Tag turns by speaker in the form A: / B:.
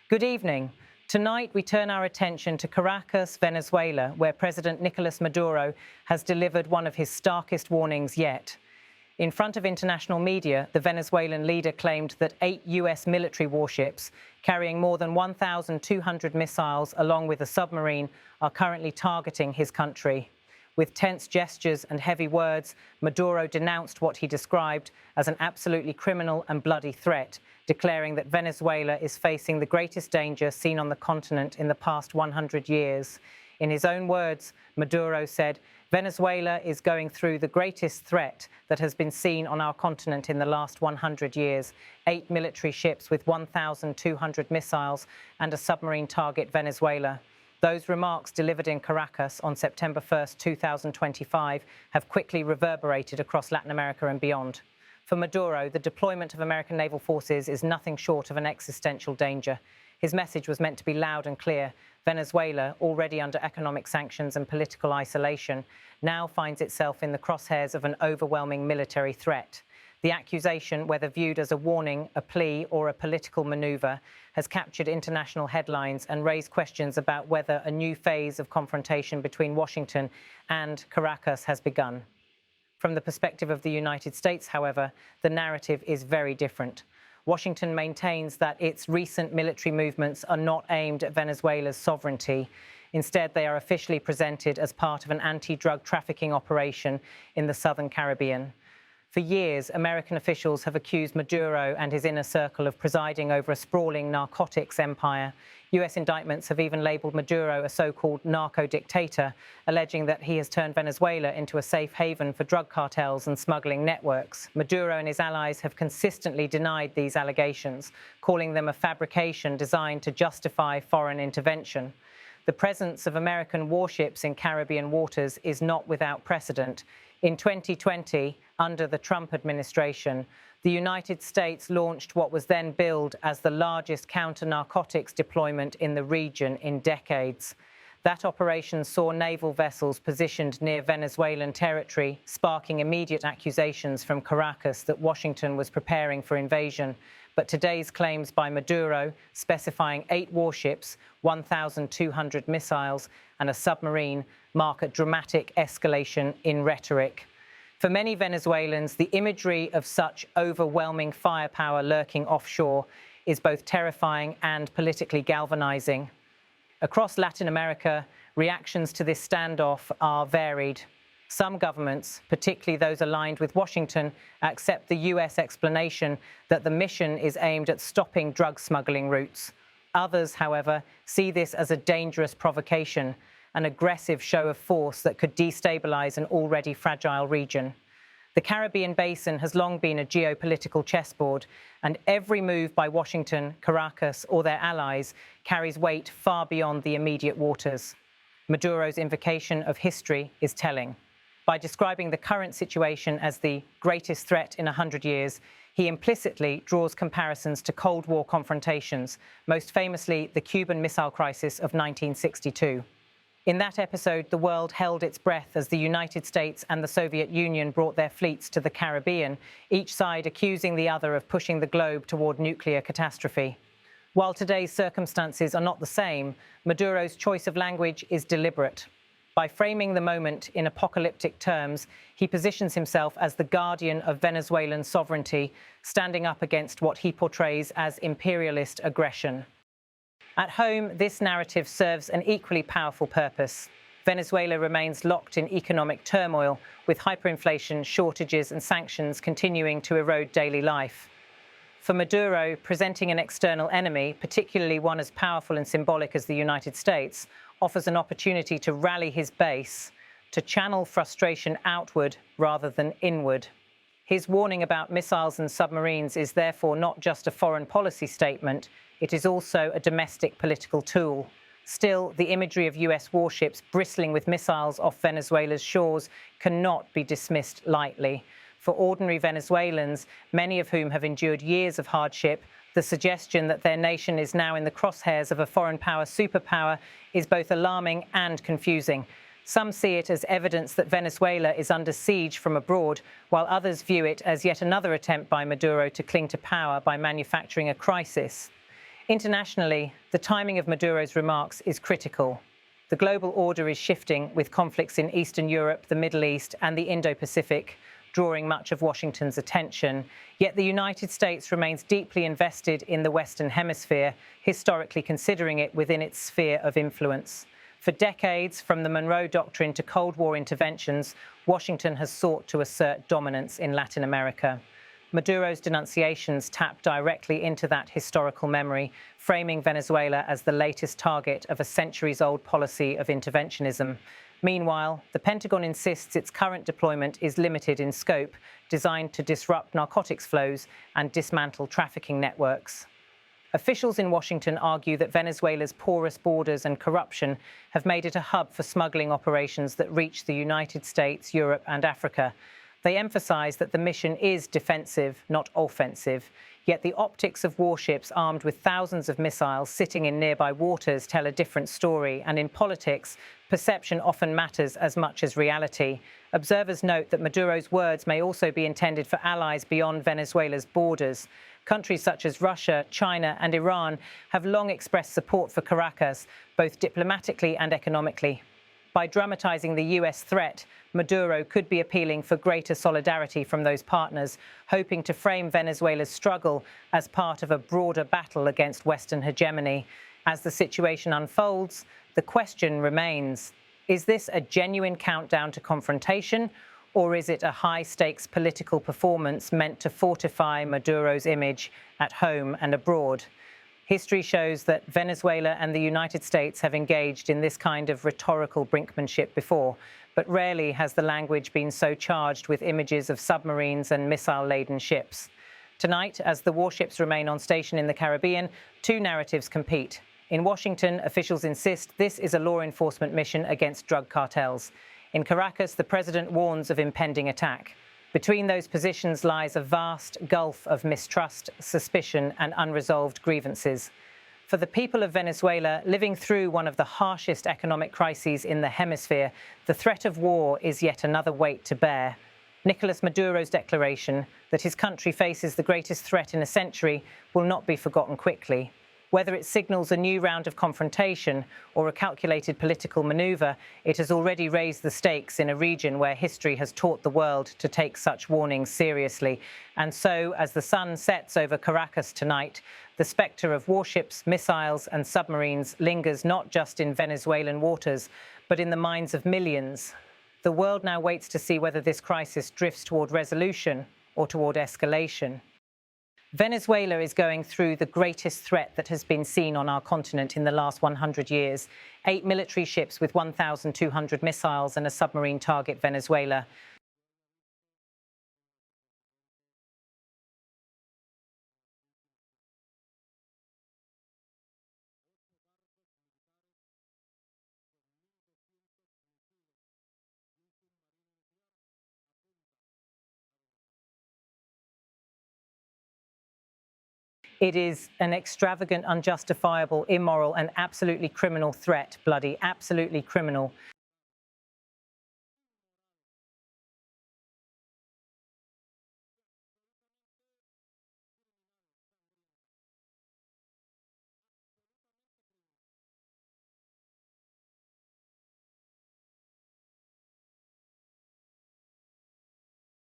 A: Good evening. Tonight, we turn our attention to Caracas, Venezuela, where President Nicolás Maduro has delivered one of his starkest warnings yet. In front of international media, the Venezuelan leader claimed that 8 US military warships carrying more than 1,200 missiles, along with a submarine, are currently targeting his country. With tense gestures and heavy words, Maduro denounced what he described as an absolutely criminal and bloody threat, declaring that Venezuela is facing the greatest danger seen on the continent in the past 100 years. In his own words, Maduro said, "Venezuela is going through the greatest threat that has been seen on our continent in the last 100 years. 8 military ships with 1,200 missiles and a submarine target Venezuela." Those remarks delivered in Caracas on September 1st, 2025 have quickly reverberated across Latin America and beyond. For Maduro, the deployment of American naval forces is nothing short of an existential danger. His message was meant to be loud and clear. Venezuela, already under economic sanctions and political isolation, now finds itself in the crosshairs of an overwhelming military threat. The accusation, whether viewed as a warning, a plea, or a political maneuver, has captured international headlines and raised questions about whether a new phase of confrontation between Washington and Caracas has begun. From the perspective of the United States, however, the narrative is very different. Washington maintains that its recent military movements are not aimed at Venezuela's sovereignty. Instead, they are officially presented as part of an anti-drug trafficking operation in the southern Caribbean. For years, American officials have accused Maduro and his inner circle of presiding over a sprawling narcotics empire. US indictments have even labelled Maduro a so-called narco-dictator, alleging that he has turned Venezuela into a safe haven for drug cartels and smuggling networks. Maduro and his allies have consistently denied these allegations, calling them a fabrication designed to justify foreign intervention. The presence of American warships in Caribbean waters is not without precedent. In 2020, under the Trump administration, the United States launched what was then billed as the largest counter-narcotics deployment in the region in decades. That operation saw naval vessels positioned near Venezuelan territory, sparking immediate accusations from Caracas that Washington was preparing for invasion. But today's claims by Maduro, specifying 8 warships, 1,200 missiles, and a submarine, mark a dramatic escalation in rhetoric. For many Venezuelans, the imagery of such overwhelming firepower lurking offshore is both terrifying and politically galvanizing. Across Latin America, reactions to this standoff are varied. Some governments, particularly those aligned with Washington, accept the US explanation that the mission is aimed at stopping drug smuggling routes. Others, however, see this as a dangerous provocation, an aggressive show of force that could destabilize an already fragile region. The Caribbean basin has long been a geopolitical chessboard, and every move by Washington, Caracas, or their allies carries weight far beyond the immediate waters. Maduro's invocation of history is telling. By describing the current situation as the greatest threat in 100 years, he implicitly draws comparisons to Cold War confrontations, most famously the Cuban Missile Crisis of 1962. In that episode, the world held its breath as the United States and the Soviet Union brought their fleets to the Caribbean, each side accusing the other of pushing the globe toward nuclear catastrophe. While today's circumstances are not the same, Maduro's choice of language is deliberate. By framing the moment in apocalyptic terms, he positions himself as the guardian of Venezuelan sovereignty, standing up against what he portrays as imperialist aggression. At home, this narrative serves an equally powerful purpose. Venezuela remains locked in economic turmoil, with hyperinflation, shortages and sanctions continuing to erode daily life. For Maduro, presenting an external enemy, particularly one as powerful and symbolic as the United States, offers an opportunity to rally his base, to channel frustration outward rather than inward. His warning about missiles and submarines is therefore not just a foreign policy statement, it is also a domestic political tool. Still, the imagery of US warships bristling with missiles off Venezuela's shores cannot be dismissed lightly. For ordinary Venezuelans, many of whom have endured years of hardship, the suggestion that their nation is now in the crosshairs of a foreign power superpower is both alarming and confusing. Some see it as evidence that Venezuela is under siege from abroad, while others view it as yet another attempt by Maduro to cling to power by manufacturing a crisis. Internationally, the timing of Maduro's remarks is critical. The global order is shifting, with conflicts in Eastern Europe, the Middle East, and the Indo-Pacific drawing much of Washington's attention. Yet the United States remains deeply invested in the Western Hemisphere, historically considering it within its sphere of influence. For decades, from the Monroe Doctrine to Cold War interventions, Washington has sought to assert dominance in Latin America. Maduro's denunciations tap directly into that historical memory, framing Venezuela as the latest target of a centuries-old policy of interventionism. Meanwhile, the Pentagon insists its current deployment is limited in scope, designed to disrupt narcotics flows and dismantle trafficking networks. Officials in Washington argue that Venezuela's porous borders and corruption have made it a hub for smuggling operations that reach the United States, Europe, and Africa. They emphasize that the mission is defensive, not offensive, yet the optics of warships armed with thousands of missiles sitting in nearby waters tell a different story, and in politics, perception often matters as much as reality. Observers note that Maduro's words may also be intended for allies beyond Venezuela's borders. Countries such as Russia, China, and Iran have long expressed support for Caracas, both diplomatically and economically. By dramatizing the US threat, Maduro could be appealing for greater solidarity from those partners, hoping to frame Venezuela's struggle as part of a broader battle against Western hegemony. As the situation unfolds, the question remains, is this a genuine countdown to confrontation, or is it a high-stakes political performance meant to fortify Maduro's image at home and abroad? History shows that Venezuela and the United States have engaged in this kind of rhetorical brinkmanship before, but rarely has the language been so charged with images of submarines and missile-laden ships. Tonight, as the warships remain on station in the Caribbean, two narratives compete. In Washington, officials insist this is a law enforcement mission against drug cartels. In Caracas, the president warns of impending attack. Between those positions lies a vast gulf of mistrust, suspicion, and unresolved grievances. For the people of Venezuela, living through one of the harshest economic crises in the hemisphere, the threat of war is yet another weight to bear. Nicolás Maduro's declaration that his country faces the greatest threat in a century will not be forgotten quickly. Whether it signals a new round of confrontation or a calculated political maneuver, it has already raised the stakes in a region where history has taught the world to take such warnings seriously. And so, as the sun sets over Caracas tonight, the spectre of warships, missiles, and submarines lingers not just in Venezuelan waters, but in the minds of millions. The world now waits to see whether this crisis drifts toward resolution or toward escalation. Venezuela is going through the greatest threat that has been seen on our continent in the last 100 years. 8 military ships with 1,200 missiles and a submarine target Venezuela. It is an extravagant, unjustifiable, immoral, and absolutely criminal threat, bloody, absolutely criminal.